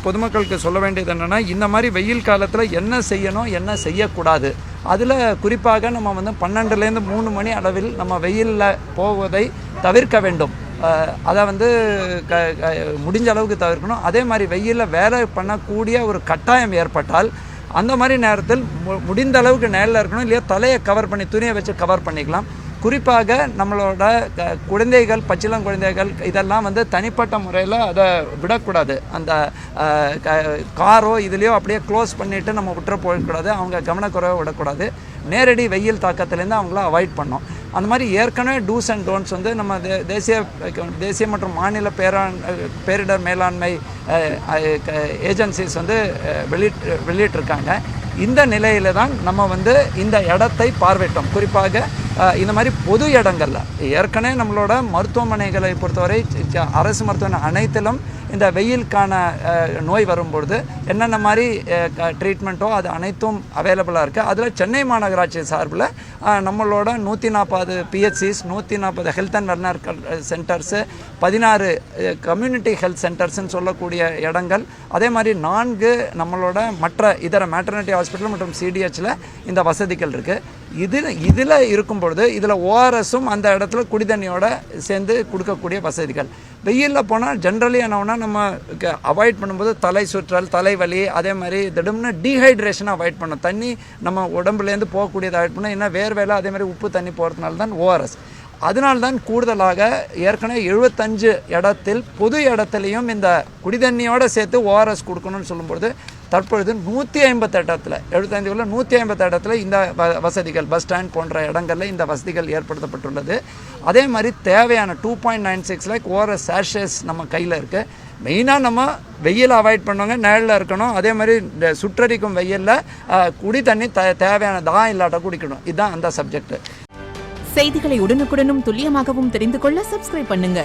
பொதுமக்களுக்கு சொல்ல வேண்டியது என்னென்னா, இந்த மாதிரி வெயில் காலத்தில் என்ன செய்யணும் என்ன செய்யக்கூடாது, அதில் குறிப்பாக நம்ம வந்து 12லேருந்து 3 மணி அளவில் நம்ம வெயிலில் போவதை தவிர்க்க வேண்டும். அதை வந்து முடிஞ்ச அளவுக்கு தவிர்க்கணும். அதே மாதிரி வெயிலில் வேலை பண்ணக்கூடிய ஒரு கட்டாயம் ஏற்பட்டால் அந்த மாதிரி நேரத்தில் முடிந்த அளவுக்கு நேரில் இருக்கணும். இல்லையா தலையை கவர் பண்ணி துணியை வச்சு கவர் பண்ணிக்கலாம். குறிப்பாக நம்மளோட குழந்தைகள், பச்சிளம் குழந்தைகள் இதெல்லாம் வந்து தனிப்பட்ட முறையில் அதை விடக்கூடாது. அந்த காரோ இதுலேயோ அப்படியே க்ளோஸ் பண்ணிவிட்டு நம்ம விட்டுற போயிடக்கூடாது. அவங்க கவனக்குறைவை விடக்கூடாது. நேரடி வெயில் தாக்கத்துலேருந்து அவங்கள அவாய்ட் பண்ணோம். அந்த மாதிரி ஏற்கனவே டூஸ் அண்ட் டோன்ட்ஸ் வந்து நம்ம தேசிய மற்றும் மாநில பேரிடர் மேலாண்மை ஏஜென்சிஸ் வந்து வெளியிட்டிருக்காங்க. இந்த நிலையில தான் நம்ம வந்து இந்த இடத்தை பார்வையிட்டோம். குறிப்பாக இந்த மாதிரி பொது இடங்களில் ஏற்கனவே நம்மளோட மருத்துவமனைகளை பொறுத்தவரை அரசு மருத்துவமனை அனைத்திலும் இந்த வெயிலுக்கான நோய் வரும்பொழுது என்னென்ன மாதிரி ட்ரீட்மெண்ட்டோ அது அனைத்தும் அவைலபிளாக இருக்குது. அதில் சென்னை மாநகராட்சி சார்பில் நம்மளோட 140 PHCs, 140 health and wellness centres, 16 community health சென்டர்ஸ்ன்னு சொல்லக்கூடிய இடங்கள், அதே மாதிரி 4 நம்மளோட மற்ற இதர மேட்டர்னிட்டி ஹாஸ்பிட்டல் மற்றும் CDHல இந்த வசதிகள் இருக்குது. இதில் இருக்கும் பொழுது இதில் ஓஆர்எஸும் அந்த இடத்துல குடிதண்ணியோட சேர்ந்து கொடுக்கக்கூடிய வசதிகள். வெயிலில் போனால் ஜென்ரலி என்னன்னா நம்ம அவாய்ட் பண்ணும்போது தலை சுற்றல், தலைவலி, அதே மாதிரி திடம்னு டீஹைட்ரேஷனை அவாய்ட் பண்ணணும். தண்ணி நம்ம உடம்புலேருந்து போகக்கூடியதை அவாய்ட் பண்ணணும். ஏன்னா வேர்வேலை அதே மாதிரி உப்பு தண்ணி போகிறதுனால தான் ஓஆர்எஸ். அதனால்தான் கூடுதலாக ஏற்கனவே 75 இடத்தில் பொது இடத்துலையும் இந்த குடிதண்ணியோடு சேர்த்து ஓஆர்எஸ் கொடுக்கணும்னு சொல்லும்போது தற்பொழுது 150 இடத்துல 75 150 இடத்துல இந்த வசதிகள் பஸ் ஸ்டாண்ட் போன்ற இடங்களில் இந்த வசதிகள் ஏற்படுத்தப்பட்டுள்ளது. அதே மாதிரி தேவையான 2.96 லேக் ஓஆர்எஸ் சாஷஸ் நம்ம கையில் இருக்குது. மெயினாக நம்ம வெயில் அவாய்ட் பண்ணுவாங்க, நிழலில் இருக்கணும். அதே மாதிரி சுற்றடிக்கும் வெயிலில் குடி தண்ணி தேவையான தான் இல்லாட்ட குடிக்கணும். இதுதான் அந்த சப்ஜெக்ட். செய்திகளை உடனுக்குடனும் துல்லியமாகவும் தெரிந்து கொள்ள சப்ஸ்கிரைப் பண்ணுங்க.